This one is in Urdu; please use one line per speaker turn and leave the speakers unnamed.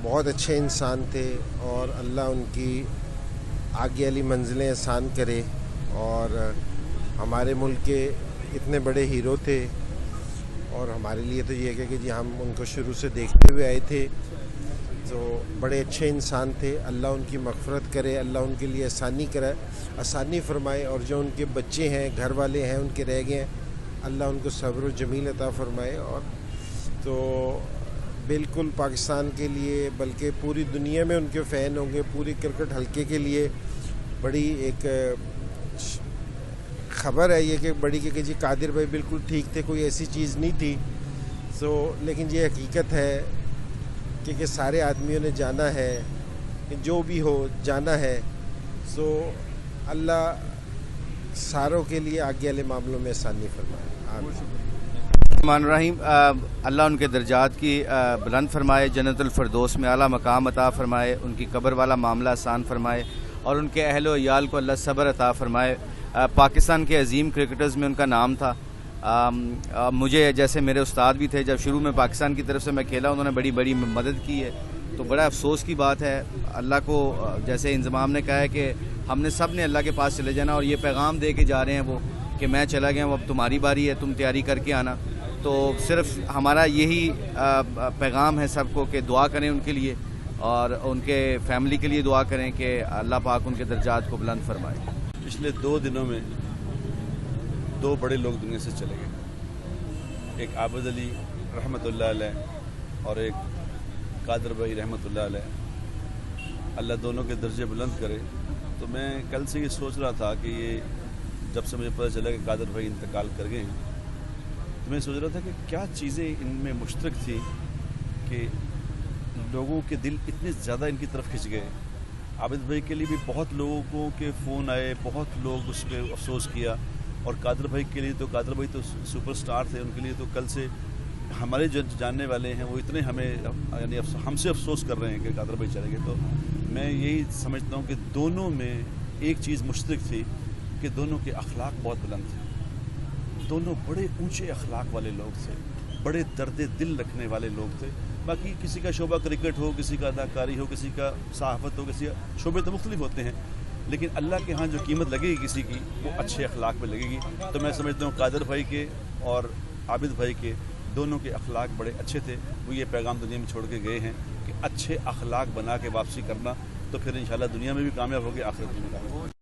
بہت اچھے انسان تھے اور اللہ ان کی آگے والی منزلیں آسان کرے. اور ہمارے ملک کے اتنے بڑے ہیرو تھے اور ہمارے لیے تو یہ ہے کہ جی ہم ان کو شروع سے دیکھتے ہوئے آئے تھے. تو بڑے اچھے انسان تھے. اللہ ان کی مغفرت کرے, اللہ ان کے لیے آسانی فرمائے. اور جو ان کے بچے ہیں, گھر والے ہیں, ان کے رہ گئے ہیں, اللہ ان کو صبر و جمیل عطا فرمائے. اور تو بالکل پاکستان کے لیے بلکہ پوری دنیا میں ان کے فین ہوں گے. پوری کرکٹ حلقے کے لیے بڑی ایک خبر ہے یہ کہ بڑی کہ جی قادر بھائی بالکل ٹھیک تھے, کوئی ایسی چیز نہیں تھی. لیکن یہ حقیقت ہے کہ سارے آدمیوں نے جانا ہے, جو بھی ہو جانا ہے. اللہ ساروں کے لیے آگے والے معاملوں میں آسانی فرمائے.
الرحمن الرحیم. اللہ ان کے درجات کی بلند فرمائے, جنت الفردوس میں اعلیٰ مقام عطا فرمائے, ان کی قبر والا معاملہ آسان فرمائے اور ان کے اہل و عیال کو اللہ صبر عطا فرمائے. پاکستان کے عظیم کرکٹرز میں ان کا نام تھا. مجھے جیسے میرے استاد بھی تھے, جب شروع میں پاکستان کی طرف سے میں کھیلا انہوں نے بڑی مدد کی ہے. تو بڑا افسوس کی بات ہے. اللہ کو جیسے انضمام نے کہا ہے کہ ہم نے سب نے اللہ کے پاس چلے جانا, اور یہ پیغام دے کے جا رہے ہیں وہ کہ میں چلا گیا ہوں, اب تمہاری باری ہے, تم تیاری کر کے آنا. تو صرف ہمارا یہی پیغام ہے سب کو کہ دعا کریں ان کے لیے اور ان کے فیملی کے لیے دعا کریں کہ اللہ پاک ان کے درجات کو بلند فرمائے.
پچھلے 2 دنوں میں 2 بڑے لوگ دنیا سے چلے گئے. ایک عابد علی رحمۃ اللہ علیہ اور ایک قادر بھائی رحمۃ اللہ علیہ. اللہ دونوں کے درجے بلند کرے. تو میں کل سے یہ سوچ رہا تھا کہ یہ جب سے مجھے پتہ چلا کہ قادر بھائی انتقال کر گئے ہیں, تو میں سوچ رہا تھا کہ کیا چیزیں ان میں مشترک تھی کہ لوگوں کے دل اتنے زیادہ ان کی طرف کھنچ گئے. عابد بھائی کے لیے بھی بہت لوگوں کے فون آئے, بہت لوگ اس پہ افسوس کیا. اور قادر بھائی کے لیے تو قادر بھائی تو سپر سٹار تھے, ان کے لیے تو کل سے ہمارے جو جاننے والے ہیں وہ اتنے ہمیں یعنی ہم سے افسوس کر رہے ہیں کہ قادر بھائی چلے گئے. تو میں یہی سمجھتا ہوں کہ دونوں میں ایک چیز مشترک تھی کہ دونوں کے اخلاق بہت بلند تھے. دونوں بڑے اونچے اخلاق والے لوگ تھے, بڑے درد دل رکھنے والے لوگ تھے. باقی کسی کا شعبہ کرکٹ ہو, کسی کا اداکاری ہو, کسی کا صحافت ہو, کسی کا شعبے تو مختلف ہوتے ہیں, لیکن اللہ کے ہاں جو قیمت لگے گی کسی کی وہ اچھے اخلاق پہ لگے گی. تو میں سمجھتا ہوں قادر بھائی کے اور عابد بھائی کے دونوں کے اخلاق بڑے اچھے تھے. وہ یہ پیغام دنیا میں چھوڑ کے گئے ہیں کہ اچھے اخلاق بنا کے واپسی کرنا, تو پھر انشاءاللہ دنیا میں بھی کامیاب ہوگی, آخرت میں بھی کامیاب ہوگی.